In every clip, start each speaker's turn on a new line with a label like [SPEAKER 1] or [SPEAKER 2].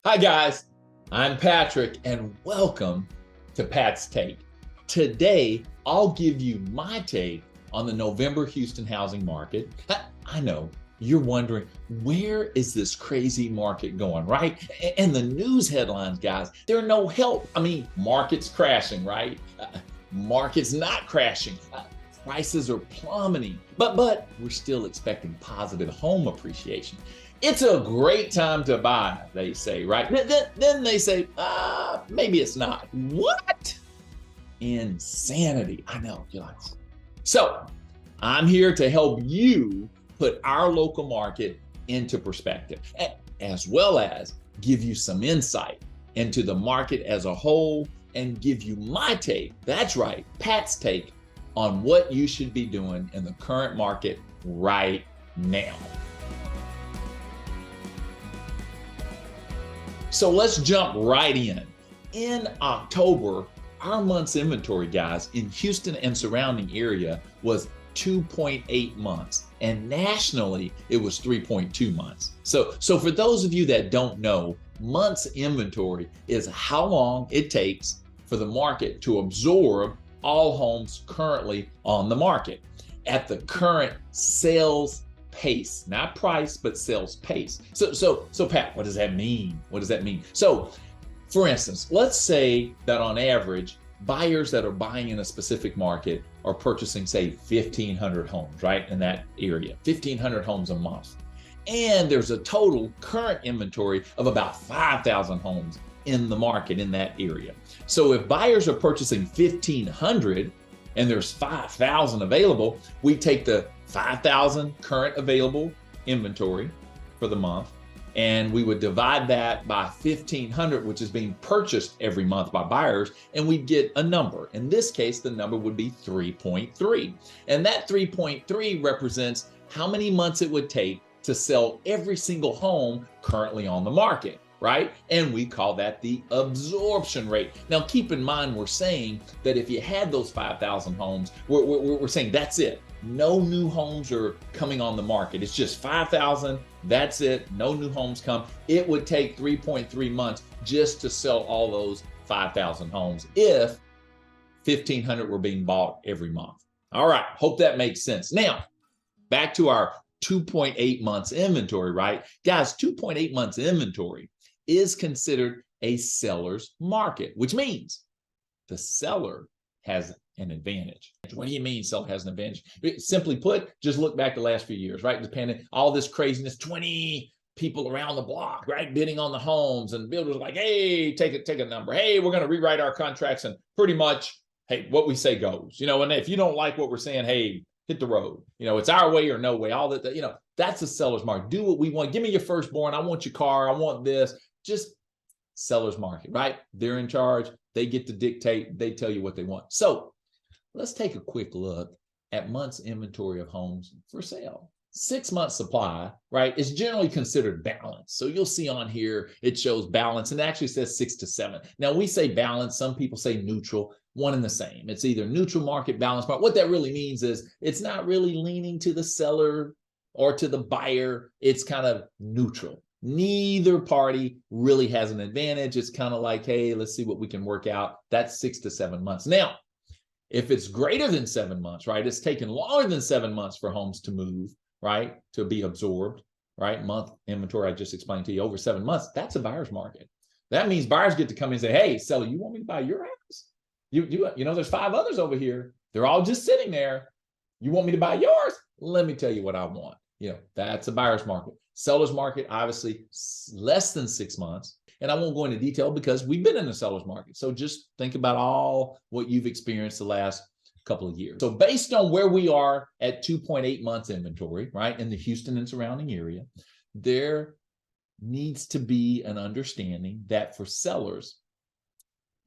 [SPEAKER 1] Hi, guys. I'm Patrick, and welcome to Pat's Take. Today, I'll give you my take on the November Houston housing market. I know you're wondering, where is this crazy market going, right? And the news headlines, guys, they're no help. I mean, market's crashing, right? Market's not crashing. Prices are plummeting, but we're still expecting positive home appreciation. It's a great time to buy, they say, right? Then they say, maybe it's not. What? Insanity. I know. You're like, so I'm here to help you put our local market into perspective, as well as give you some insight into the market as a whole and give you my take. That's right, Pat's take on what you should be doing in the current market right now. So let's jump right in. In October, our month's inventory, guys, in Houston and surrounding area was 2.8 months, and nationally it was 3.2 months. So for those of you that don't know, months inventory is how long it takes for the market to absorb all homes currently on the market at the current sales pace, not price, but sales pace. So Pat, what does that mean? What does that mean? So for instance, let's say that on average, buyers that are buying in a specific market are purchasing, say, 1,500 homes, right? In that area, 1,500 homes a month. And there's a total current inventory of about 5,000 homes in the market in that area. So if buyers are purchasing 1,500 and there's 5,000 available, we take the 5,000 current available inventory for the month, and we would divide that by 1,500, which is being purchased every month by buyers, and we'd get a number. In this case, the number would be 3.3. And that 3.3 represents how many months it would take to sell every single home currently on the market, right? And we call that the absorption rate. Now, keep in mind, we're saying that if you had those 5,000 homes, we're saying that's it. No new homes are coming on the market. It's just 5,000. That's it. No new homes come. It would take 3.3 months just to sell all those 5,000 homes if 1,500 were being bought every month. All right. Hope that makes sense. Now, back to our 2.8 months inventory, right? Guys, 2.8 months inventory is considered a seller's market, which means the seller has an advantage. What do you mean seller has an advantage? Simply put, just look back the last few years, right? Depending all this craziness, 20 people around the block, right, bidding on the homes, and builders are like, hey, take a number. Hey, we're going to rewrite our contracts, and pretty much, hey, what we say goes. And if you don't like what we're saying, hey, hit the road. It's our way or no way. All that, that's a seller's market. Do what we want. Give me your firstborn. I want your car. I want this. Just seller's market, right? They're in charge. They get to dictate. They tell you what they want. So let's take a quick look at months inventory of homes for sale. 6 months supply, right, is generally considered balanced. So you'll see on here, it shows balance, and it actually says 6 to 7. Now, we say balance. Some people say neutral, one and the same. It's either neutral market, balanced market. What that really means is it's not really leaning to the seller or to the buyer. It's kind of neutral. Neither party really has an advantage. It's kind of like, hey, let's see what we can work out. That's 6 to 7 months. Now, if it's greater than 7 months, right, it's taken longer than 7 months for homes to move, right, to be absorbed, right, month inventory I just explained to you, over 7 months, that's a buyer's market. That means buyers get to come in and say, hey, seller, you want me to buy your house? There's 5 others over here. They're all just sitting there. You want me to buy yours? Let me tell you what I want. That's a buyer's market. Seller's market, obviously, less than 6 months. And I won't go into detail because we've been in the seller's market. So just think about all what you've experienced the last couple of years. So based on where we are at 2.8 months inventory, right, in the Houston and surrounding area, there needs to be an understanding that for sellers,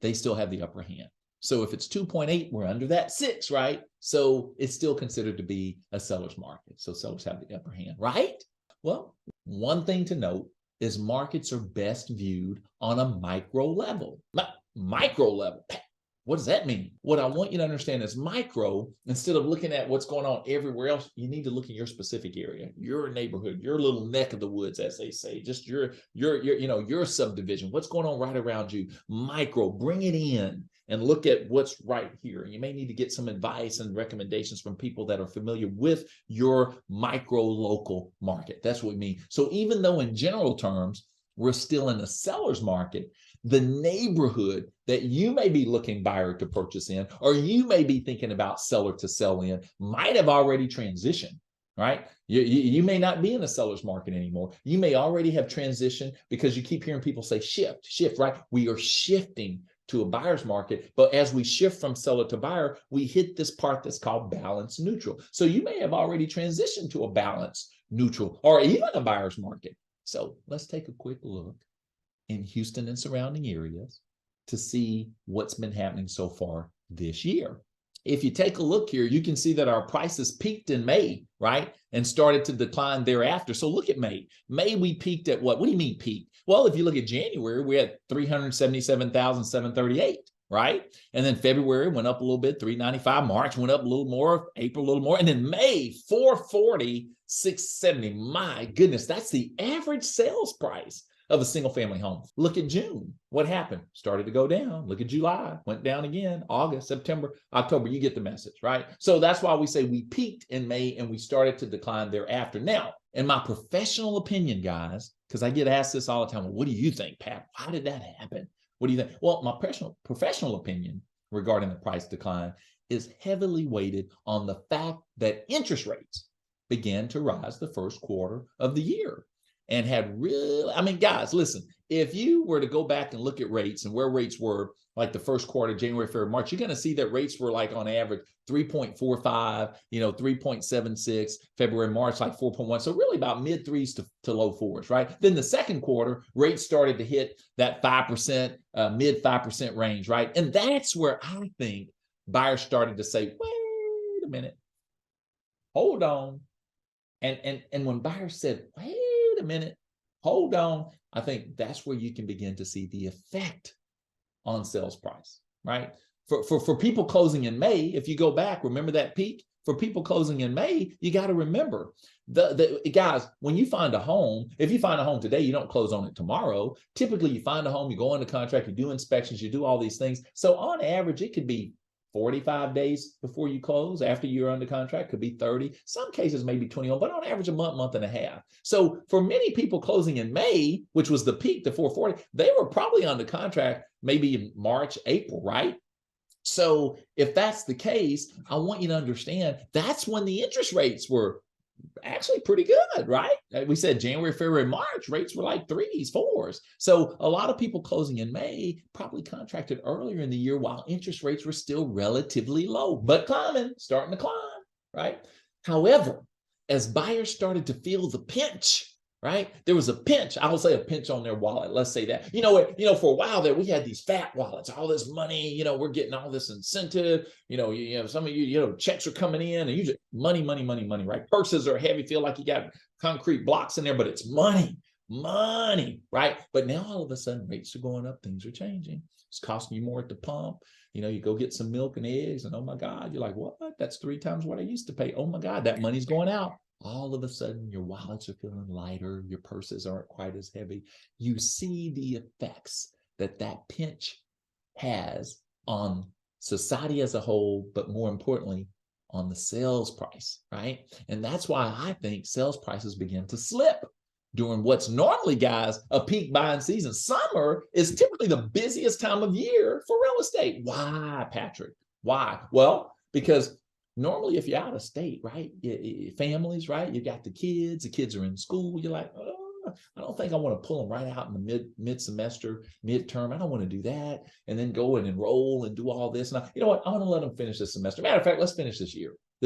[SPEAKER 1] they still have the upper hand. So if it's 2.8, we're under that 6, right? So it's still considered to be a seller's market. So sellers have the upper hand, right? Well, one thing to note is markets are best viewed on a micro level. Micro level. What does that mean? What I want you to understand is micro, instead of looking at what's going on everywhere else, you need to look in your specific area, your neighborhood, your little neck of the woods, as they say, just your subdivision, what's going on right around you. Micro, bring it in and look at what's right here. You may need to get some advice and recommendations from people that are familiar with your micro local market. That's what we mean. So even though in general terms, we're still in the seller's market, the neighborhood that you may be looking buyer to purchase in, or you may be thinking about seller to sell in, might have already transitioned, right? You may not be in a seller's market anymore. You may already have transitioned because you keep hearing people say shift, right? We are shifting to a buyer's market, but as we shift from seller to buyer, we hit this part that's called balance neutral. So you may have already transitioned to a balance neutral or even a buyer's market. So let's take a quick look in Houston and surrounding areas to see what's been happening so far this year. If you take a look here, you can see that our prices peaked in May, right? And started to decline thereafter. So look at May. May we peaked at what? What do you mean peak? Well, if you look at January, we had 377,738, right? And then February went up a little bit, 395. March went up a little more, April a little more. And then May, 440, 670. My goodness, that's the average sales price of a single family home. Look at June. What happened? Started to go down. Look at July. Went down again. August, September, October. You get the message, right? So that's why we say we peaked in May and we started to decline thereafter. Now, in my professional opinion, guys, because I get asked this all the time, well, what do you think, Pat? Why did that happen? What do you think? Well, my professional opinion regarding the price decline is heavily weighted on the fact that interest rates began to rise the first quarter of the year. And had I mean, guys, listen, if you were to go back and look at rates and where rates were like the first quarter, January, February, March, you're going to see that rates were like on average 3.45, 3.76, February, March, like 4.1. So really about mid threes to low fours, right? Then the second quarter, rates started to hit that 5%, mid 5% range, right? And that's where I think buyers started to say, wait a minute, hold on. And when buyers said, wait a minute, hold on, I think that's where you can begin to see the effect on sales price, right? For people closing in May, if you go back, remember that peak? For people closing in May, you got to remember, the guys, when you find a home, if you find a home today, you don't close on it tomorrow. Typically, you find a home, you go into contract, you do inspections, you do all these things. So on average, it could be 45 days before you close. After you're under contract, could be 30. Some cases maybe 21, but on average, a month and a half. So for many people closing in May, which was the peak, the 440, they were probably under contract maybe in March, April, right? So if that's the case, I want you to understand that's when the interest rates were actually pretty good, right? We said January, February, March, rates were like 3s, 4s. So a lot of people closing in May probably contracted earlier in the year while interest rates were still relatively low, but climbing, starting to climb, right? However, as buyers started to feel the pinch, right? There was a pinch, I will say a pinch on their wallet. Let's say that, for a while there, we had these fat wallets, all this money, we're getting all this incentive, some of you, checks are coming in and you just money, right? Purses are heavy, feel like you got concrete blocks in there, but it's money, right? But now all of a sudden rates are going up, things are changing. It's costing you more at the pump. You go get some milk and eggs and oh my God, you're like, what? That's 3 times what I used to pay. Oh my God, that money's going out. All of a sudden, your wallets are feeling lighter. Your purses aren't quite as heavy. You see the effects that pinch has on society as a whole, but more importantly, on the sales price, right? And that's why I think sales prices begin to slip during what's normally, guys, a peak buying season. Summer is typically the busiest time of year for real estate. Why, Patrick? Why? Well, because normally, if you're out of state, right, families, right, you got the kids are in school, you're like, oh, I don't think I want to pull them right out in the mid-semester, midterm. I don't want to do that and then go and enroll and do all this. And you know what? I want to let them finish this semester. Matter of fact, let's finish this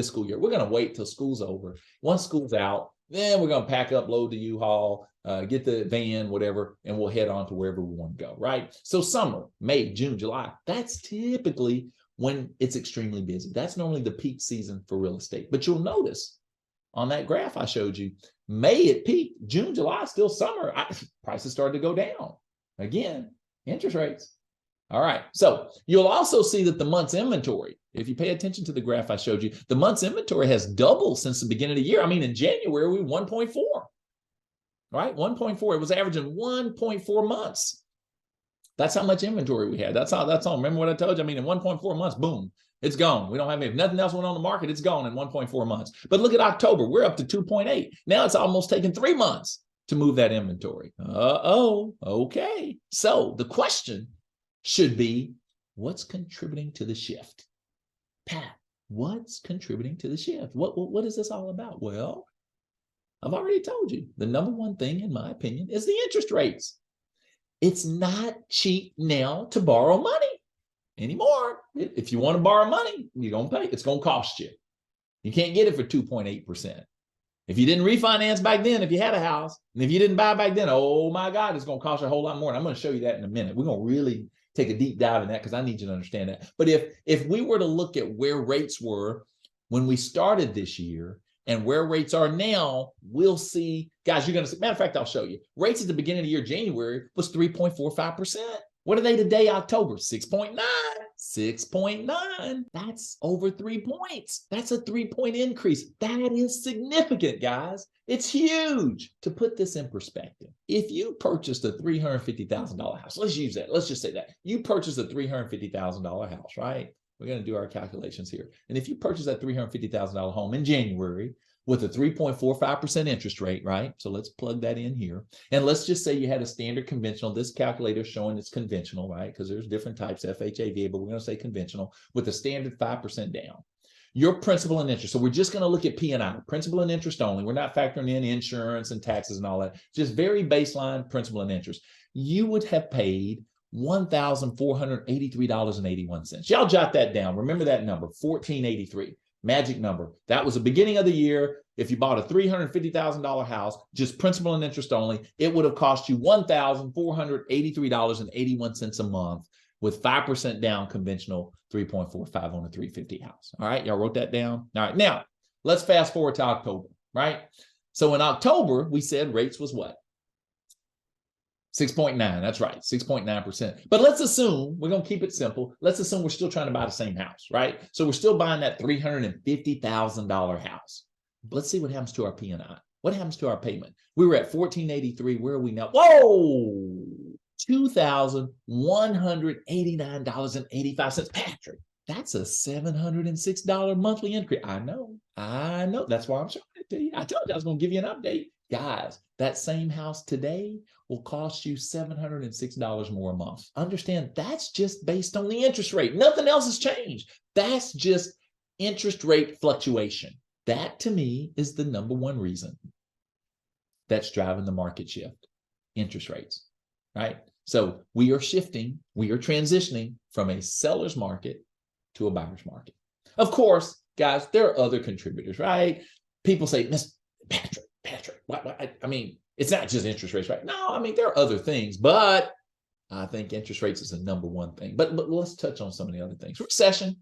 [SPEAKER 1] school year. We're going to wait till school's over. Once school's out, then we're going to pack up, load the U-Haul, get the van, whatever, and we'll head on to wherever we want to go, right? So summer, May, June, July, that's typically when it's extremely busy. That's normally the peak season for real estate. But you'll notice on that graph I showed you, May it peaked, June, July, still summer. Prices started to go down. Again, interest rates. All right. So you'll also see that the month's inventory, if you pay attention to the graph I showed you, the month's inventory has doubled since the beginning of the year. I mean, in January, we 1.4, right? 1.4. It was averaging 1.4 months. That's how much inventory we had. That's all. Remember what I told you? I mean, in 1.4 months, boom, it's gone. We don't have nothing else went on the market. It's gone in 1.4 months. But look at October. We're up to 2.8. Now it's almost taken 3 months to move that inventory. Okay. So the question should be, what's contributing to the shift? Pat, what's contributing to the shift? What is this all about? Well, I've already told you. The number one thing, in my opinion, is the interest rates. It's not cheap now to borrow money anymore. If you want to borrow money, you're going to pay. It's going to cost you. You can't get it for 2.8%. If you didn't refinance back then, if you had a house, and if you didn't buy back then, oh my God, it's going to cost you a whole lot more. And I'm going to show you that in a minute. We're going to really take a deep dive in that because I need you to understand that. But if we were to look at where rates were when we started this year and where rates are now, we'll see, guys, you're going to see, matter of fact, I'll show you. Rates at the beginning of the year, January, was 3.45%. What are they today, October? 6.9. 6.9. That's over 3 points. That's a 3-point increase. That is significant, guys. It's huge. To put this in perspective, if you purchased a $350,000 house, let's use that. Let's just say that. You purchased a $350,000 house, right? We're going to do our calculations here. And if you purchase that $350,000 home in January with a 3.45% interest rate, right? So let's plug that in here. And let's just say you had a standard conventional. This calculator is showing it's conventional, right? Because there's different types, FHA, VA, but we're going to say conventional with a standard 5% down. Your principal and interest. So we're just going to look at P&I, principal and interest only. We're not factoring in insurance and taxes and all that. Just very baseline principal and interest. You would have paid $1,483.81. Y'all jot that down. Remember that number, 1483. Magic number. That was the beginning of the year. If you bought a $350,000 house, just principal and interest only, it would have cost you $1,483.81 a month with 5% down conventional 3.45 on a 350 house. All right, y'all wrote that down? All right, now let's fast forward to October, right? So in October, we said rates was what? 6.9, that's right, 6.9%. But let's assume, we're going to keep it simple. Let's assume we're still trying to buy the same house, right? So we're still buying that $350,000 house. Let's see what happens to our P&I. What happens to our payment? We were at $1,483. Where are we now? Whoa! $2,189.85. Patrick, that's a $706 monthly increase. I know. That's why I'm showing it to you. I told you I was going to give you an update. Guys, that same house today will cost you $706 more a month. Understand, that's just based on the interest rate. Nothing else has changed. That's just interest rate fluctuation. That, to me, is the number one reason that's driving the market shift. Interest rates, right? So we are shifting, we are transitioning from a seller's market to a buyer's market. Of course, guys, there are other contributors, right? People say, Mr. Patrick, I mean, it's not just interest rates, right? No, I mean, there are other things, but I think interest rates is the number one thing. But let's touch on some of the other things. Recession,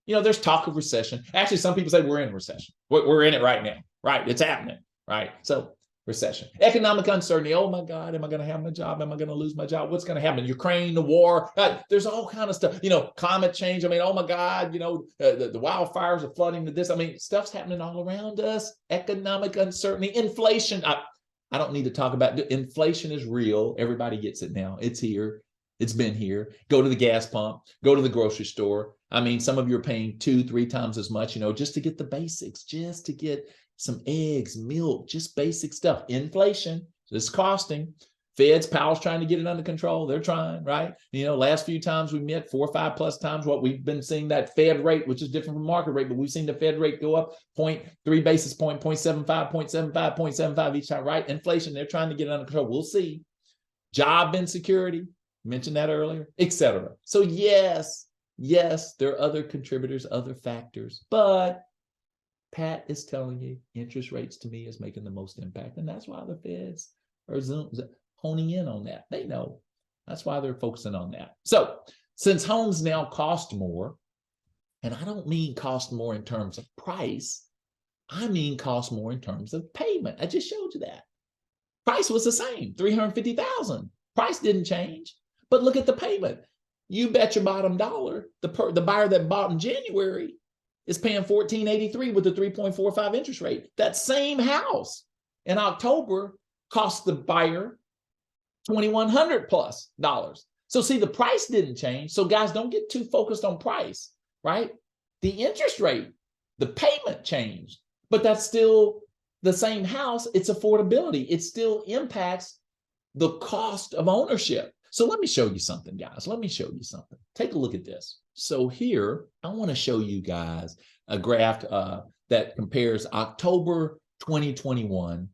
[SPEAKER 1] there's talk of recession. Actually, some people say we're in recession. We're in it right now, right? It's happening, right? So recession, economic uncertainty. Oh my God, am I going to have my job? Am I going to lose my job? What's going to happen? Ukraine, the war, there's all kind of stuff, climate change. I mean, oh my God, the wildfires are flooding to this. I mean, stuff's happening all around us. Economic uncertainty, inflation. I don't need to talk about it. Inflation is real. Everybody gets it now. It's here. It's been here. Go to the gas pump, go to the grocery store. I mean, some of you are paying 2-3 times as much, just to get the basics, just to get some eggs, milk, just basic stuff. Inflation, it's costing. Fed's, Powell's trying to get it under control. They're trying, right? Last few times we met, 4 or 5 plus times, what we've been seeing that Fed rate, which is different from market rate, but we've seen the Fed rate go up 0.3 basis point, 0.75, 0.75, 0.75 each time, right? Inflation, they're trying to get it under control. We'll see. Job insecurity, mentioned that earlier, etc. So yes, there are other contributors, other factors, but Pat is telling you interest rates to me is making the most impact. And that's why the Feds are honing in on that. They know. That's why they're focusing on that. So since homes now cost more, and I don't mean cost more in terms of price, I mean cost more in terms of payment. I just showed you that. Price was the same, $350,000. Price didn't change. But look at the payment. you bet your bottom dollar, the buyer that bought in January is paying $1,483 with a 3.45 interest rate. That same house in October cost the buyer $2,100 plus dollars. So see, the price didn't change. So guys, don't get too focused on price, right? The interest rate, the payment changed, but that's still the same house. It's affordability. It still impacts the cost of ownership. So let me show you something, guys. Let me show you something. Take a look at this. So here, I want to show you guys a graph that compares October 2021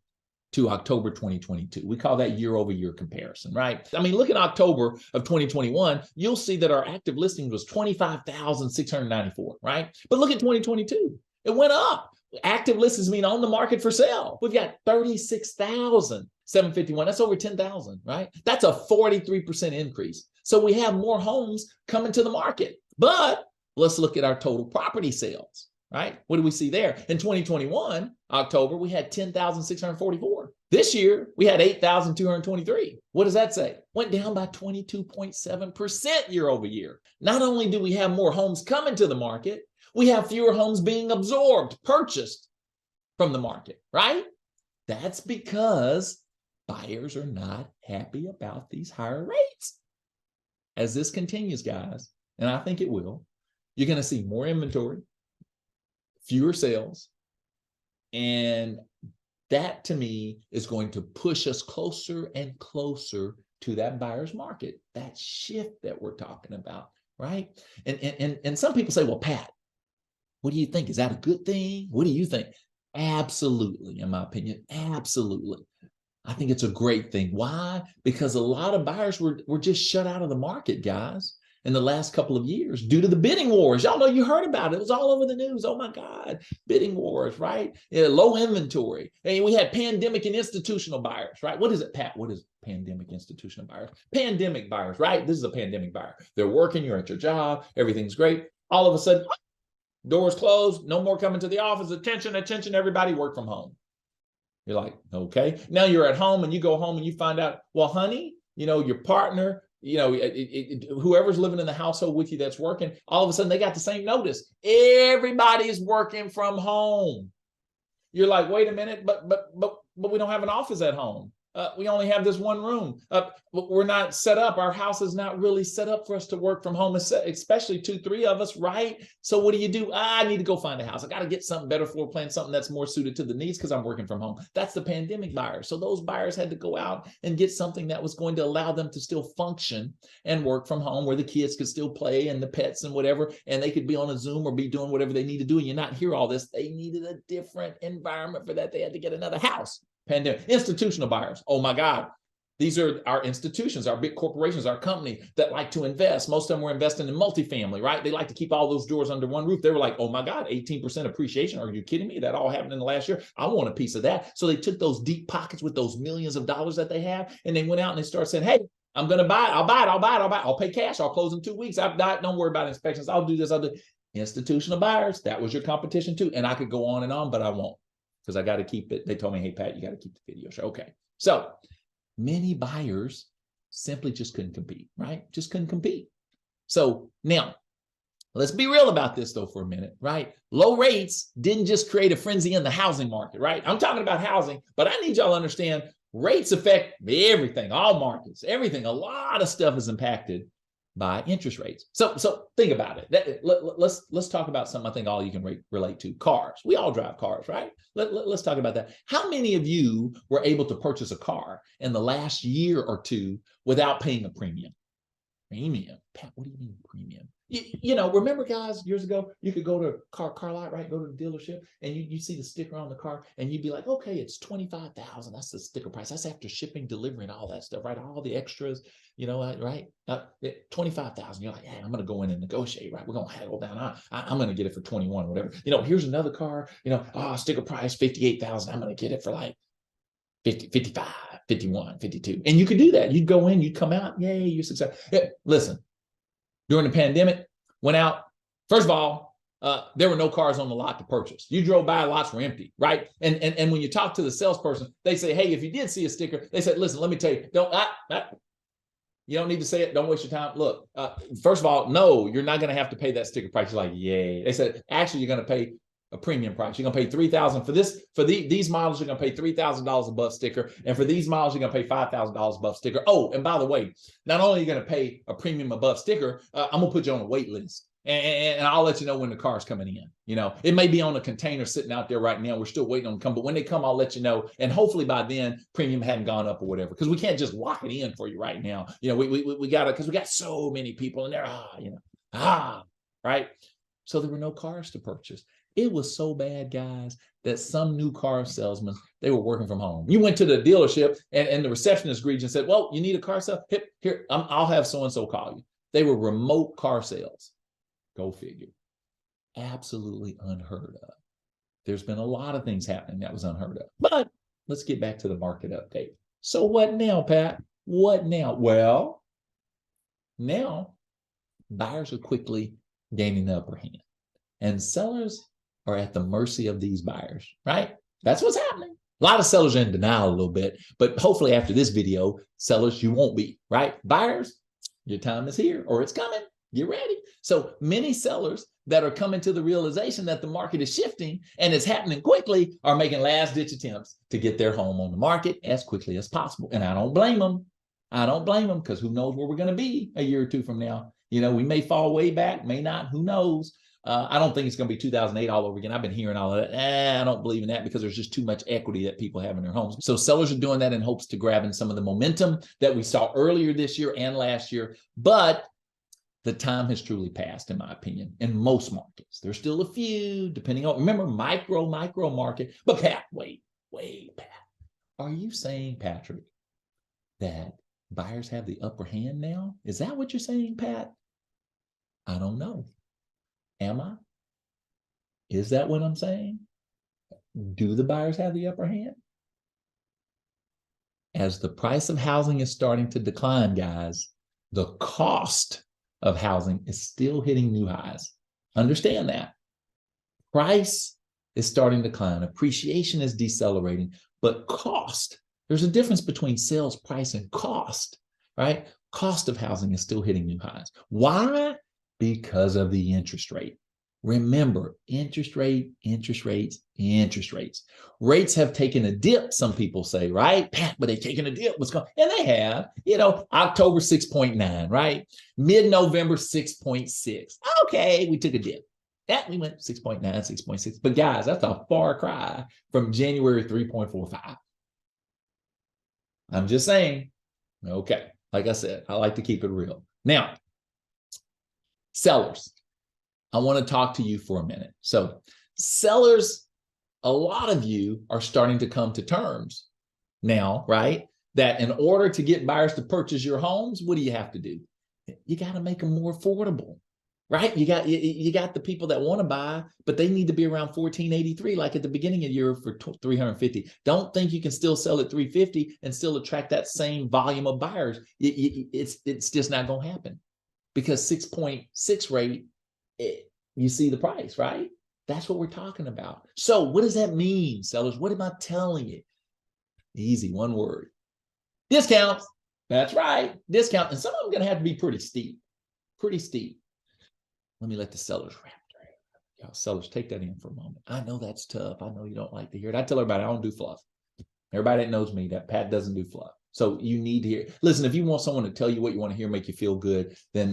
[SPEAKER 1] to October 2022. We call that year over year comparison, right? I mean, look at October of 2021, you'll see that our active listings was 25,694, right? But look at 2022, it went up. Active listings mean on the market for sale. We've got 36,751. That's over 10,000, right? That's a 43% increase. So we have more homes coming to the market. But let's look at our total property sales, right? What do we see there? In 2021, October, we had 10,644. This year, we had 8,223. What does that say? Went down by 22.7% year over year. Not only do we have more homes coming to the market, we have fewer homes being absorbed, purchased from the market, right? That's because buyers are not happy about these higher rates. As this continues, guys, and I think it will, you're going to see more inventory, fewer sales, and that to me is going to push us closer and closer to that buyer's market, that shift that we're talking about, right? And some people say, well, Pat, what do you think? Is that a good thing? What do you think? Absolutely, in my opinion, absolutely. I think it's a great thing. Why? Because a lot of buyers were just shut out of the market, guys, in the last couple of years due to the bidding wars. Y'all know, you heard about it. It was all over the news. Oh my God, bidding wars, right? Yeah, low inventory. And we had pandemic and institutional buyers, right? What is it, Pat? What is pandemic institutional buyers? Pandemic buyers, right? This is a pandemic buyer. They're working, you're at your job, everything's great. All of a sudden, doors closed, no more coming to the office. Attention, attention, everybody, work from home. You're like, okay. Now you're at home and you go home and you find out, well, honey, your partner, whoever's living in the household with you that's working, all of a sudden they got the same notice. Everybody's working from home. You're like, wait a minute, but we don't have an office at home. We only have this one room. We're not set up. Our house is not really set up for us to work from home, especially 2-3 of us, right? So what do? I need to go find a house. I got to get something better floor plan, something that's more suited to the needs because I'm working from home. That's the pandemic buyer. So those buyers had to go out and get something that was going to allow them to still function and work from home, where the kids could still play and the pets and whatever, and they could be on a Zoom or be doing whatever they need to do. And you're not hear all this. They needed a different environment for that. They had to get another house. Pandemic. Institutional buyers. Oh my God. These are our institutions, our big corporations, our company that like to invest. Most of them were investing in multifamily, right? They like to keep all those doors under one roof. They were like, oh my God, 18% appreciation. Are you kidding me? That all happened in the last year. I want a piece of that. So they took those deep pockets with those millions of dollars that they have, and they went out and they started saying, hey, I'm going to buy it. I'll buy it. I'll buy it. I'll buy it. I'll pay cash. I'll close in 2 weeks. I've died. Don't worry about inspections. I'll do this. I'll do. Institutional buyers. That was your competition too. And I could go on and on, but I won't, because I got to keep it. They told me, hey, Pat, you got to keep the video show. Okay. So many buyers simply just couldn't compete, right? Just couldn't compete. So now let's be real about this though for a minute, right? Low rates didn't just create a frenzy in the housing market, right? I'm talking about housing, but I need y'all to understand rates affect everything, all markets, everything. A lot of stuff is impacted by interest rates. So think about it. Let's talk about something I think all you can relate to. Cars. We all drive cars, right? Let's talk about that. How many of you were able to purchase a car in the last year or two without paying a premium? Premium? Pat, what do you mean premium? Remember, guys, years ago, you could go to car lot, right? Go to the dealership and you see the sticker on the car and you'd be like, okay, it's $25,000. That's the sticker price. That's after shipping, delivery, and all that stuff, right? All the extras, right? $25,000. You're like, yeah, I'm going to go in and negotiate, right? We're going to haggle down. I'm going to get it for 21, whatever. Here's another car, sticker price, $58,000. I'm going to get it for like 50, 55, 51, 52. And you could do that. You'd go in, you'd come out. Yay, you're successful. Yeah, listen. During the pandemic, went out. First of all, there were no cars on the lot to purchase. You drove by, lots were empty, right? And when you talk to the salesperson, they say, hey, if you did see a sticker, they said, listen, let me tell you, You don't need to say it. Don't waste your time. Look, first of all, no, you're not going to have to pay that sticker price. You're like, yay. They said, actually, you're going to pay a premium price. You're going to pay $3,000 for this. For these models, you're going to pay $3,000 above sticker. And for these models, you're going to pay $5,000 above sticker. Oh, and by the way, not only are you going to pay a premium above sticker, I'm going to put you on a wait list. And I'll let you know when the car's coming in. You know, it may be on a container sitting out there right now. We're still waiting on them to come, but when they come, I'll let you know. And hopefully by then, premium hadn't gone up or whatever, because we can't just lock it in for you right now. You know, we got to, because we got so many people in there. Right. So there were no cars to purchase. It was so bad, guys, that some new car salesmen, they were working from home. You went to the dealership and the receptionist greeted you and said, well, you need a car sale? Here, I'll have so-and-so call you. They were remote car sales. Go figure. Absolutely unheard of. There's been a lot of things happening that was unheard of. But let's get back to the market update. So what now, Pat? What now? Well, now buyers are quickly gaining the upper hand, and sellers are at the mercy of these buyers, right? That's what's happening. A lot of sellers are in denial a little bit, but hopefully after this video, sellers, you won't be, right? Buyers, your time is here or it's coming. Get ready. So many sellers that are coming to the realization that the market is shifting and it's happening quickly are making last-ditch attempts to get their home on the market as quickly as possible. And I don't blame them. I don't blame them, because who knows where we're going to be a year or two from now. You know, we may fall way back, may not, who knows. I don't think it's going to be 2008 all over again. I've been hearing all of that. I don't believe in that, because there's just too much equity that people have in their homes. So sellers are doing that in hopes to grab in some of the momentum that we saw earlier this year and last year. But the time has truly passed, in my opinion, in most markets. There's still a few, depending on, remember, micro market. But Pat, wait, Pat. Are you saying, Patrick, that buyers have the upper hand now? Is that what you're saying, Pat? I don't know. Am I? Is that what I'm saying? Do the buyers have the upper hand? As the price of housing is starting to decline, guys, the cost of housing is still hitting new highs. Understand that. Price is starting to decline. Appreciation is decelerating, but cost, there's a difference between sales price and cost, right? Cost of housing is still hitting new highs. Why? Because of the interest rate. Remember, interest rates. Rates have taken a dip, some people say, right? Pat, but they've taken a dip. What's going on? And they have, you know, October 6.9, right? Mid-November 6.6. Okay, we took a dip. That we went 6.9, 6.6. But guys, that's a far cry from January 3.45. I'm just saying. Okay, like I said, I like to keep it real. Now, sellers, I want to talk to you for a minute. So sellers, a lot of you are starting to come to terms now, right? That in order to get buyers to purchase your homes, what do you have to do? You got to make them more affordable, right? You got the people that want to buy, but they need to be around 1483, like at the beginning of the year, for 350. Don't think you can still sell at 350 and still attract that same volume of buyers. It's just not going to happen, because 6.6 rate, you see the price, right? That's what we're talking about. So what does that mean, sellers? What am I telling you? Easy, one word. Discounts. That's right, discount. And some of them are going to have to be pretty steep. Pretty steep. Let me let the sellers wrap their head. Y'all sellers, take that in for a moment. I know that's tough. I know you don't like to hear it. I tell everybody I don't do fluff. Everybody that knows me, that Pat doesn't do fluff. So you need to hear. Listen, if you want someone to tell you what you want to hear, make you feel good, then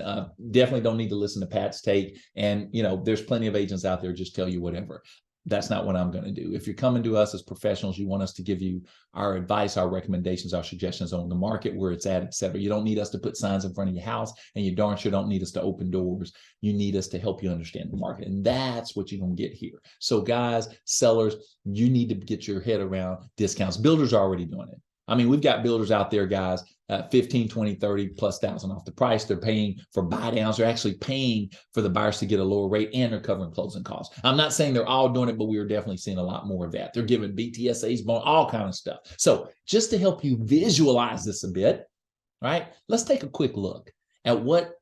[SPEAKER 1] definitely don't need to listen to Pat's take. And, you know, there's plenty of agents out there just tell you whatever. That's not what I'm going to do. If you're coming to us as professionals, you want us to give you our advice, our recommendations, our suggestions on the market, where it's at, et cetera. You don't need us to put signs in front of your house, and you darn sure don't need us to open doors. You need us to help you understand the market. And that's what you're going to get here. So guys, sellers, you need to get your head around discounts. Builders are already doing it. I mean, we've got builders out there, guys, 15, 20, 30 plus thousand off the price. They're paying for buy downs. They're actually paying for the buyers to get a lower rate, and they're covering closing costs. I'm not saying they're all doing it, but we are definitely seeing a lot more of that. They're giving BTSAs, all kinds of stuff. So just to help you visualize this a bit, right? Let's take a quick look at what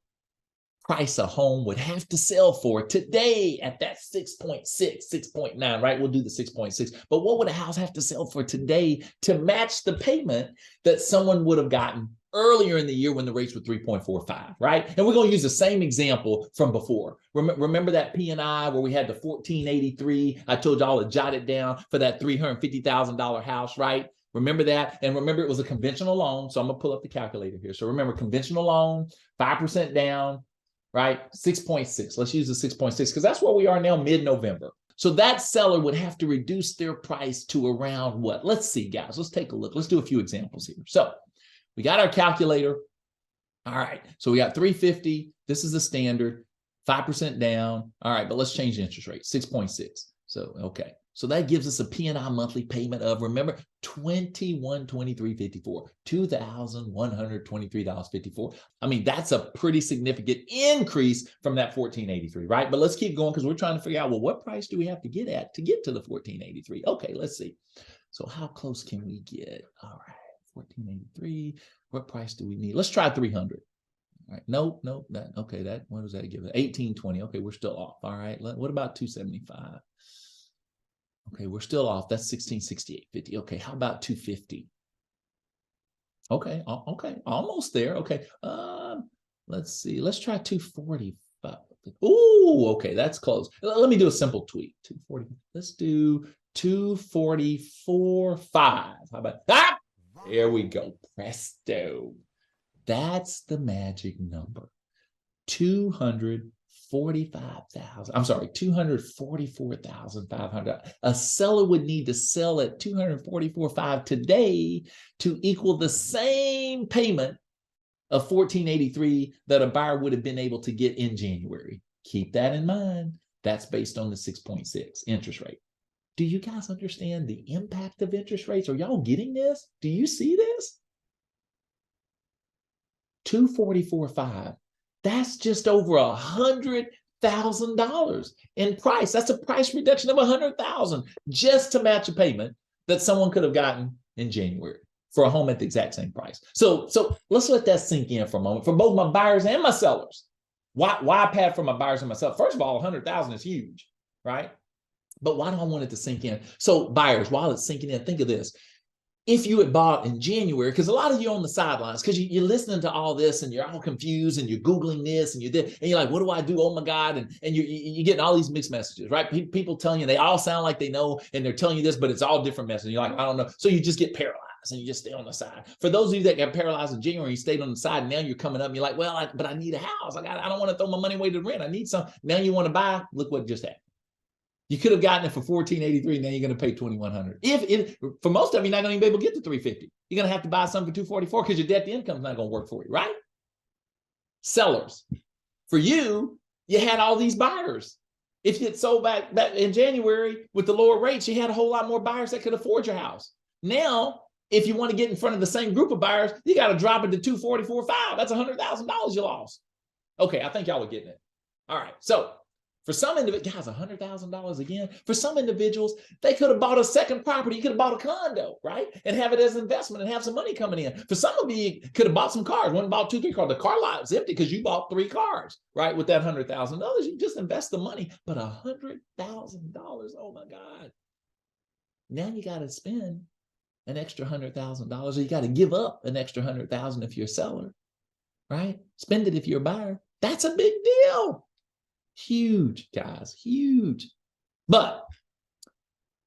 [SPEAKER 1] price a home would have to sell for today at that 6.6, 6.9, right? We'll do the 6.6. But what would a house have to sell for today to match the payment that someone would have gotten earlier in the year when the rates were 3.45, right? And we're going to use the same example from before. Remember that P&I where we had the 1483? I told y'all to jot it down for that $350,000 house, right? Remember that? And remember, it was a conventional loan. So I'm going to pull up the calculator here. So remember, conventional loan, 5% down, right? 6.6. Let's use the 6.6 because that's where we are now, mid-November. So that seller would have to reduce their price to around what? Let's see, guys. Let's take a look. Let's do a few examples here. So we got our calculator. All right. So we got 350. This is the standard, 5% down. All right. But let's change the interest rate, 6.6. So, okay. So that gives us a P&I monthly payment of, remember, $2,123.54, $2,123.54. I mean, that's a pretty significant increase from that 1483, right? But let's keep going because we're trying to figure out, well, what price do we have to get at to get to the 1483? Okay, let's see. So how close can we get? All right, 1483. What price do we need? Let's try 300. All right, nope, okay, what does that give us? 1820. Okay, we're still off. All right, what about 275? Okay, we're still off. That's 1668.50. Okay, how about 250? Okay, almost there. Okay, let's see. Let's try 245. Ooh, okay, that's close. Let me do a simple tweak. 240. Let's do 244.5. How about that? There we go. Presto. That's the magic number. 244,500. A seller would need to sell at 244.5 today to equal the same payment of 1483 that a buyer would have been able to get in January. Keep that in mind. That's based on the 6.6 interest rate. Do you guys understand the impact of interest rates? Are y'all getting this? Do you see this? 244.5. That's just over $100,000 in price. That's a price reduction of $100,000 just to match a payment that someone could have gotten in January for a home at the exact same price. So let's let that sink in for a moment for both my buyers and my sellers. Why pad for my buyers and myself? First of all, $100,000 is huge, right? But why do I want it to sink in? So buyers, while it's sinking in, think of this. If you had bought in January, because a lot of you are on the sidelines, because you're listening to all this and you're all confused and you're Googling this and you're like, what do I do? Oh my God. And you're getting all these mixed messages, right? People telling you, they all sound like they know, and they're telling you this, but it's all different messages. You're like, I don't know. So you just get paralyzed and you just stay on the side. For those of you that got paralyzed in January, you stayed on the side, and now you're coming up and you're like, well, but I need a house. I don't want to throw my money away to rent. I need some. Now you want to buy. Look what just happened. You could have gotten it for $1,483, now you're going to pay $2,100. If for most of you, you're not going to be able to get to $350. You're going to have to buy something for $244 because your debt to income is not going to work for you, right? Sellers, for you, you had all these buyers. If you had sold back in January with the lower rates, you had a whole lot more buyers that could afford your house. Now, if you want to get in front of the same group of buyers, you got to drop it to $244.5. That's $100,000 you lost. Okay, I think y'all are getting it. All right, so for some individuals, guys, $100,000 again. For some individuals, they could have bought a second property. You could have bought a condo, right? And have it as an investment and have some money coming in. For some of you, could have bought some cars. One bought 2, 3 cars. The car lot is empty because you bought 3 cars, right? With that $100,000, you just invest the money. But $100,000, oh my God. Now you got to spend an extra $100,000, or you got to give up an extra $100,000 if you're a seller, right? Spend it if you're a buyer. That's a big deal. Huge, guys, huge. But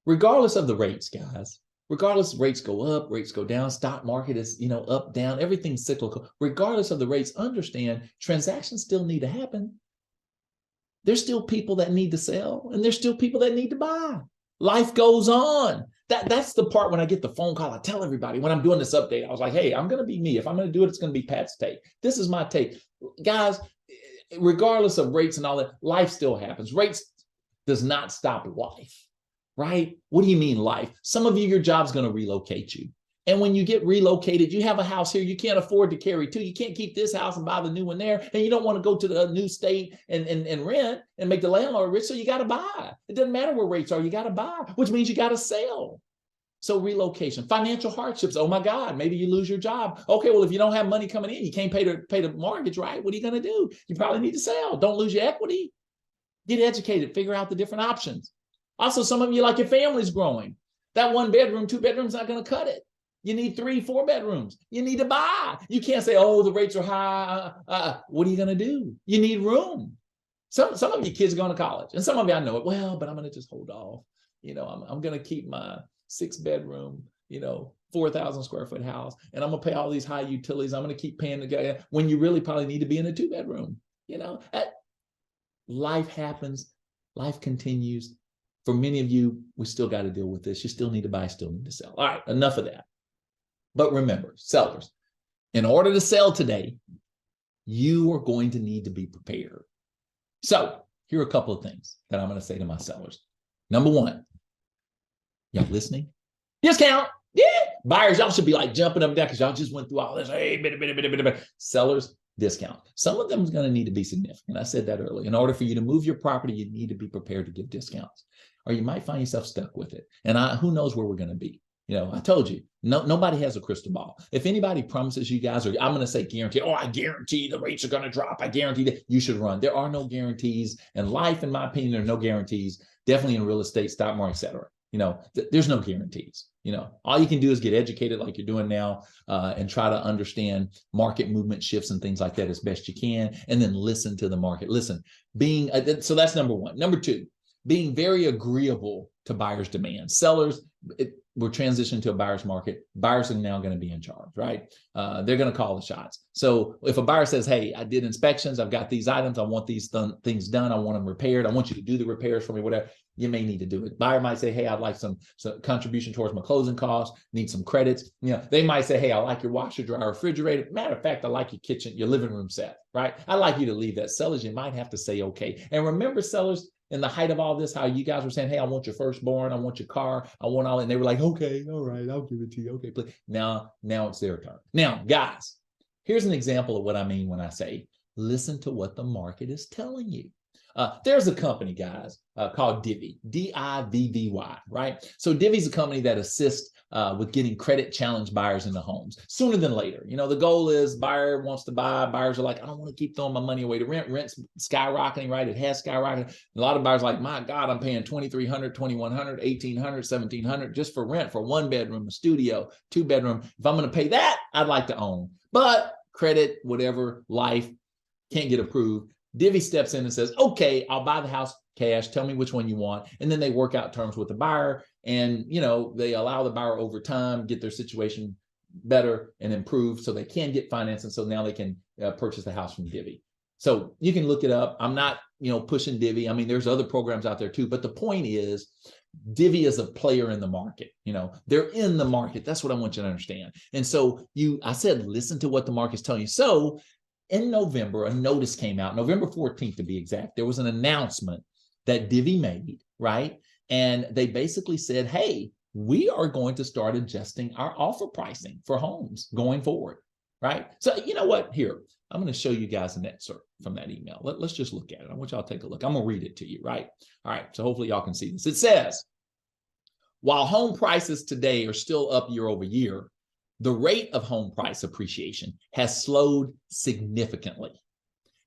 [SPEAKER 1] regardless of the rates, guys, regardless, rates go up, rates go down, stock market is, up, down, everything's cyclical. Regardless of the rates, understand transactions still need to happen. There's still people that need to sell, and there's still people that need to buy. Life goes on. That's the part when I get the phone call, I tell everybody when I'm doing this update, I was like, hey, I'm going to be me. If I'm going to do it, it's going to be Pat's take. This is my take. Guys, regardless of rates and all that, life still happens. Rates does not stop life, right? What do you mean life? Some of you, your job's going to relocate you. And when you get relocated, you have a house here you can't afford to carry to. You can't keep this house and buy the new one there. And you don't want to go to the new state and rent and make the landlord rich. So you got to buy. It doesn't matter where rates are. You got to buy, which means you got to sell. So relocation, financial hardships. Oh my God, maybe you lose your job. Okay, well, if you don't have money coming in, you can't pay the mortgage, right? What are you going to do? You probably need to sell. Don't lose your equity. Get educated, figure out the different options. Also, some of you, like, your family's growing. That 1 bedroom, 2 bedrooms not going to cut it. You need 3, 4 bedrooms. You need to buy. You can't say, oh, the rates are high. What are you going to do? You need room. Some of your kids are going to college, and some of you, I know it well, but I'm going to just hold off. I'm going to keep my 6-bedroom, 4,000 square foot house, and I'm going to pay all these high utilities. I'm going to keep paying the guy when you really probably need to be in a 2-bedroom. Life happens, life continues. For many of you, we still got to deal with this. You still need to buy, still need to sell. All right, enough of that. But remember, sellers, in order to sell today, you are going to need to be prepared. So here are a couple of things that I'm going to say to my sellers. Number one, y'all listening? Discount. Yeah. Buyers, y'all should be like jumping up and down because y'all just went through all this. Hey, sellers, discount. Some of them is going to need to be significant. I said that earlier. In order for you to move your property, you need to be prepared to give discounts, or you might find yourself stuck with it. And who knows where we're going to be. I told you, nobody has a crystal ball. If anybody promises you guys, or I'm going to say guarantee, I guarantee the rates are going to drop. I guarantee that you should run. There are no guarantees in life. In my opinion, there are no guarantees, definitely in real estate, stock market, et cetera. There's no guarantees. All you can do is get educated like you're doing now, and try to understand market movement shifts and things like that as best you can. And then listen to the market. Listen, so that's number one. Number two, being very agreeable to buyers' demands. Sellers, we're transitioning to a buyer's market. Buyers are now going to be in charge, right? They're going to call the shots. So if a buyer says, hey, I did inspections, I've got these items, I want these things done, I want them repaired, I want you to do the repairs for me, whatever, you may need to do it. Buyer might say, hey, I'd like some contribution towards my closing costs, need some credits. They might say, hey, I like your washer, dryer, refrigerator. Matter of fact, I like your kitchen, your living room set, right? I'd like you to leave that. Sellers, you might have to say, okay. And remember, sellers, in the height of all this, how you guys were saying, hey, I want your firstborn, I want your car, I want all that. And they were like, okay, all right, I'll give it to you. Okay, please. Now it's their turn. Now, guys, here's an example of what I mean when I say, listen to what the market is telling you. There's a company, guys, called Divvy, D-I-V-V-Y, right? So Divvy is a company that assists with getting credit challenged buyers into homes sooner than later. The goal is buyer wants to buy. Buyers are like, I don't want to keep throwing my money away to rent. Rent's skyrocketing, right? It has skyrocketed. A lot of buyers are like, my God, I'm paying $2,300, $2,100, $1,800, $1,700 just for rent for 1 bedroom, a studio, 2-bedroom. If I'm going to pay that, I'd like to own. But credit, whatever, life can't get approved. Divvy steps in and says, okay, I'll buy the house cash. Tell me which one you want. And then they work out terms with the buyer, and, they allow the buyer over time, get their situation better and improve so they can get financing. So now they can purchase the house from Divvy. So you can look it up. I'm not, pushing Divvy. I mean, there's other programs out there too, but the point is Divvy is a player in the market. They're in the market. That's what I want you to understand. And so I said, listen to what the market's telling you. So in November, a notice came out, November 14th to be exact. There was an announcement that Divvy made, right? And they basically said, hey, we are going to start adjusting our offer pricing for homes going forward, right? So you know what? Here, I'm going to show you guys an excerpt from that email. Let's just look at it. I want y'all to take a look. I'm going to read it to you, right? All right, so hopefully y'all can see this. It says, while home prices today are still up year over year, the rate of home price appreciation has slowed significantly.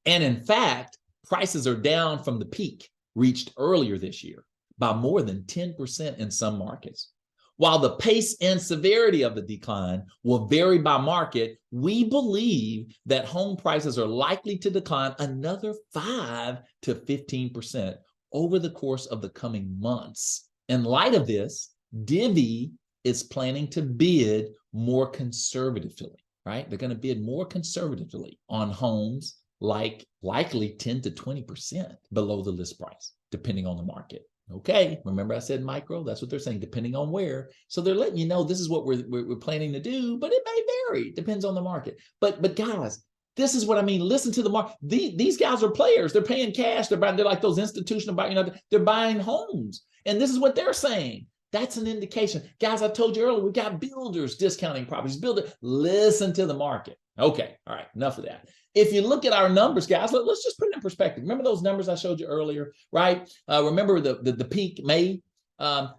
[SPEAKER 1] And in fact, prices are down from the peak reached earlier this year by more than 10% in some markets. While the pace and severity of the decline will vary by market, we believe that home prices are likely to decline another 5 to 15% over the course of the coming months. In light of this, Divvy is planning to bid more conservatively, right? They're going to bid more conservatively on homes, like likely 10 to 20% below the list price, depending on the market. Okay, remember I said micro? That's what they're saying, depending on where. So they're letting you know this is what we're planning to do, but it may vary, depends on the market. But guys, this is what I mean. Listen to the market. These guys are players. They're paying cash. They're like those institutional buyers. They're buying homes, and this is what they're saying. That's an indication. Guys, I told you earlier, we got builders discounting properties. Listen to the market. Okay, all right, enough of that. If you look at our numbers, guys, let's just put it in perspective. Remember those numbers I showed you earlier, right? Remember the peak May? I'm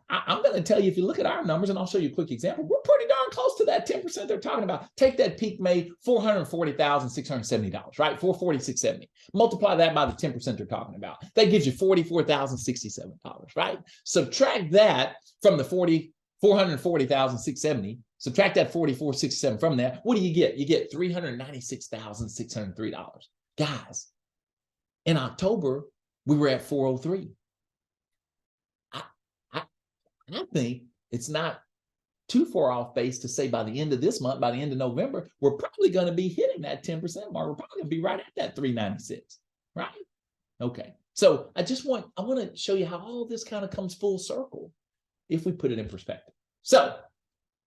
[SPEAKER 1] going to tell you, if you look at our numbers, and I'll show you a quick example, we're pretty darn close to that 10% they're talking about. Take that peak May, $440,670, right? $446.70. Multiply that by the 10% they're talking about. That gives you $44,067, right? Subtract that from the $440,670. Subtract that 44.67 from that. What do you get? You get $396,603. Guys, in October, we were at 403. I think it's not too far off base to say by the end of this month, by the end of November, we're probably going to be hitting that 10% mark. We're probably going to be right at that 396, right? Okay. So I want to show you how all this kind of comes full circle if we put it in perspective. So,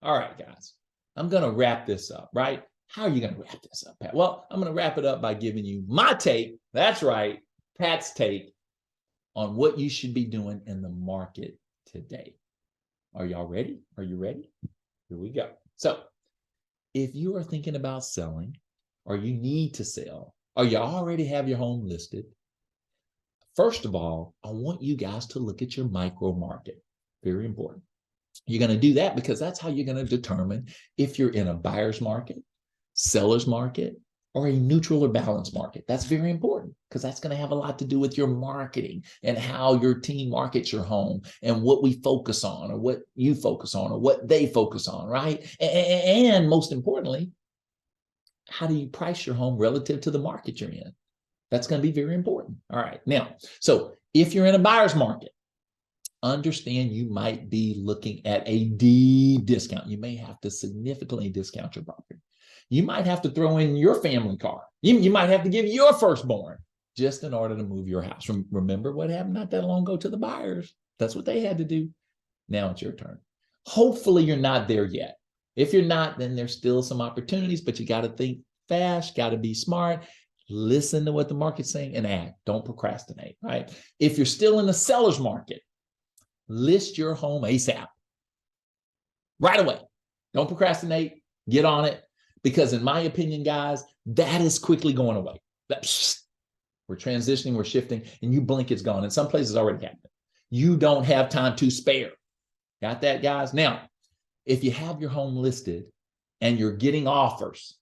[SPEAKER 1] all right, guys, I'm going to wrap this up, right? How are you going to wrap this up, Pat? Well, I'm going to wrap it up by giving you my take. That's right, Pat's take on what you should be doing in the market today. Are y'all ready? Are you ready? Here we go. So if you are thinking about selling, or you need to sell, or you already have your home listed, first of all, I want you guys to look at your micro market. Very important. You're going to do that because that's how you're going to determine if you're in a buyer's market, seller's market, or a neutral or balanced market. That's very important because that's going to have a lot to do with your marketing and how your team markets your home and what we focus on or what you focus on or what they focus on, right? And most importantly, how do you price your home relative to the market you're in? That's going to be very important. All right. Now, so if you're in a buyer's market, understand you might be looking at a deep discount. You may have to significantly discount your property. You might have to throw in your family car. You might have to give your firstborn just in order to move your house. Remember what happened not that long ago to the buyers. That's what they had to do. Now it's your turn. Hopefully you're not there yet. If you're not, then there's still some opportunities, but you got to think fast, got to be smart, listen to what the market's saying and act. Don't procrastinate, right? If you're still in the seller's market, list your home ASAP. Right away. Don't procrastinate. Get on it. Because in my opinion, guys, that is quickly going away. We're transitioning, we're shifting, and you blink, it's gone. In some places already happened. You don't have time to spare. Got that, guys? Now, if you have your home listed and you're getting offers,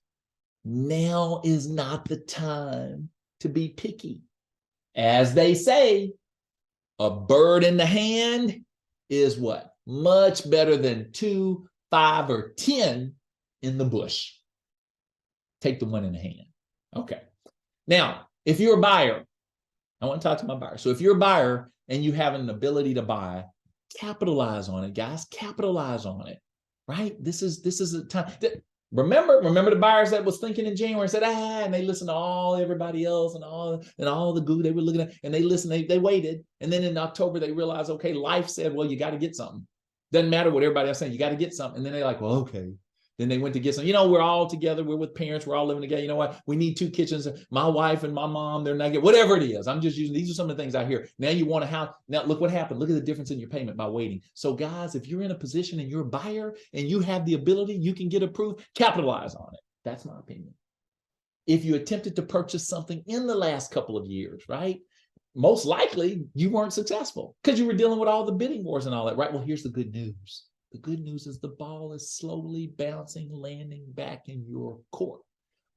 [SPEAKER 1] now is not the time to be picky. As they say, a bird in the hand is what? Much better than 2, 5, or 10 in the bush. Take the one in the hand. Okay. Now, if you're a buyer, I want to talk to my buyer. So if you're a buyer and you have an ability to buy, capitalize on it, guys. Capitalize on it, right? This is a time. Remember the buyers that was thinking in January and said, and they listened to everybody else and all the goo they were looking at, and they listened, they waited. And then in October, they realized, okay, life said, well, you got to get something. Doesn't matter what everybody else saying, you got to get something. And then they're like, well, okay. Then they went to get some, we're all together. We're with parents. We're all living together. You know what? We need 2 kitchens. My wife and my mom, they're not getting, whatever it is. I'm just using, these are some of the things I hear. Now you want a house. Now look what happened. Look at the difference in your payment by waiting. So guys, if you're in a position and you're a buyer and you have the ability, you can get approved, capitalize on it. That's my opinion. If you attempted to purchase something in the last couple of years, right? Most likely you weren't successful because you were dealing with all the bidding wars and all that, right? Well, here's the good news. The good news is the ball is slowly bouncing, landing back in your court.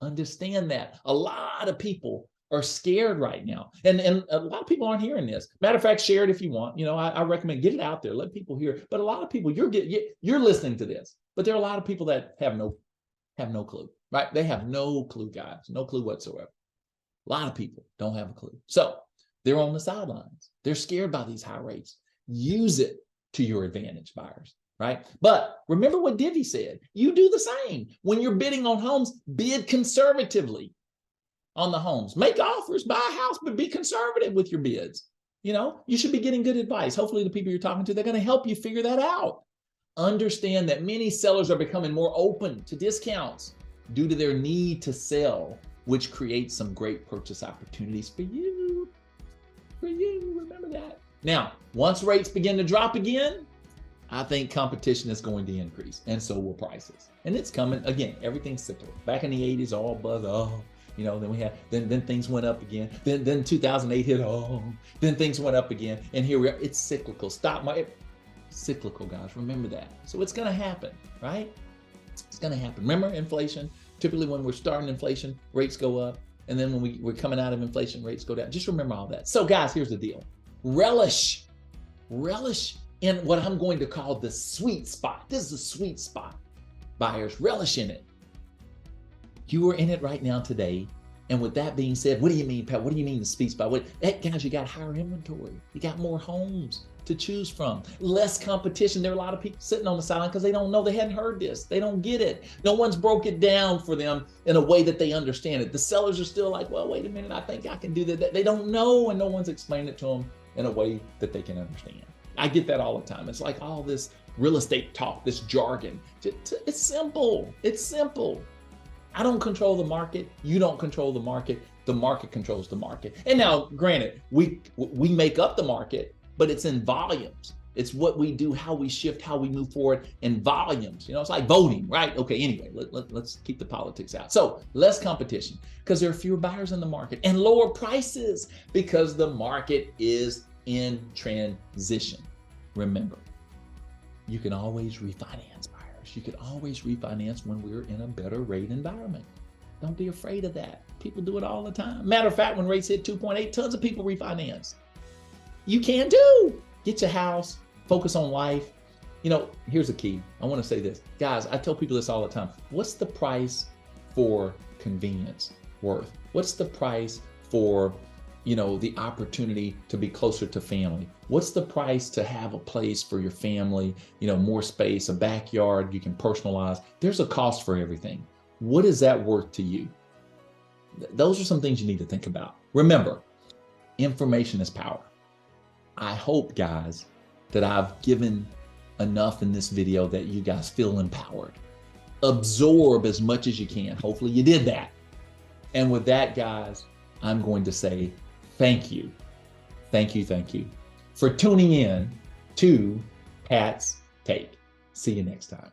[SPEAKER 1] Understand that. A lot of people are scared right now. And a lot of people aren't hearing this. Matter of fact, share it if you want. I recommend get it out there. Let people hear it. But a lot of people, you're listening to this. But there are a lot of people that have no clue, right? They have no clue, guys. No clue whatsoever. A lot of people don't have a clue. So they're on the sidelines. They're scared by these high rates. Use it to your advantage, buyers. Right? But remember what Divvy said. You do the same. When you're bidding on homes, bid conservatively on the homes. Make offers, buy a house, but be conservative with your bids. You should be getting good advice. Hopefully the people you're talking to, they're going to help you figure that out. Understand that many sellers are becoming more open to discounts due to their need to sell, which creates some great purchase opportunities for you. Remember that. Now, once rates begin to drop again, I think competition is going to increase, and so will prices. And it's coming again. Everything's cyclical. Back in the 80s, all buzz. Then we had then things went up again. Then 2008 hit. Then things went up again. And here we are. It's cyclical. Cyclical, guys. Remember that. So it's going to happen, right? It's going to happen. Remember inflation. Typically, when we're starting inflation, rates go up, and then when we're coming out of inflation, rates go down. Just remember all that. So, guys, here's the deal. Relish in what I'm going to call the sweet spot. This is a sweet spot buyers relish in it. You are in it right now today. And with that being said, what do you mean, Pat? What do you mean the sweet spot? Guys, you got higher inventory. You got more homes to choose from, less competition. There are a lot of people sitting on the sideline because they don't know, they hadn't heard this. They don't get it. No one's broke it down for them in a way that they understand it. The sellers are still like, well, wait a minute, I think I can do that. They don't know, and no one's explained it to them in a way that they can understand. I get that all the time. It's like all this real estate talk, this jargon. It's simple. It's simple. I don't control the market. You don't control the market. The market controls the market. And now, granted, we make up the market, but it's in volumes. It's what we do, how we shift, how we move forward in volumes. You know, it's like voting, right? Okay, anyway, let's keep the politics out. So less competition because there are fewer buyers in the market, and lower prices because the market is in transition. Remember, you can always refinance buyers. You can always refinance when we're in a better rate environment. Don't be afraid of that. People do it all the time. Matter of fact, when rates hit 2.8, tons of people refinance. You can too. Get your house, focus on life. You know, here's the key. I want to say this. Guys, I tell people this all the time. What's the price for convenience worth? What's the price for, you know, the opportunity to be closer to family? What's the price to have a place for your family, you know, more space, a backyard you can personalize? There's a cost for everything. What is that worth to you? Those are some things you need to think about. Remember, information is power. I hope, guys, that I've given enough in this video that you guys feel empowered. Absorb as much as you can. Hopefully you did that. And with that, guys, I'm going to say thank you. Thank you, thank you for tuning in to Pat's Take. See you next time.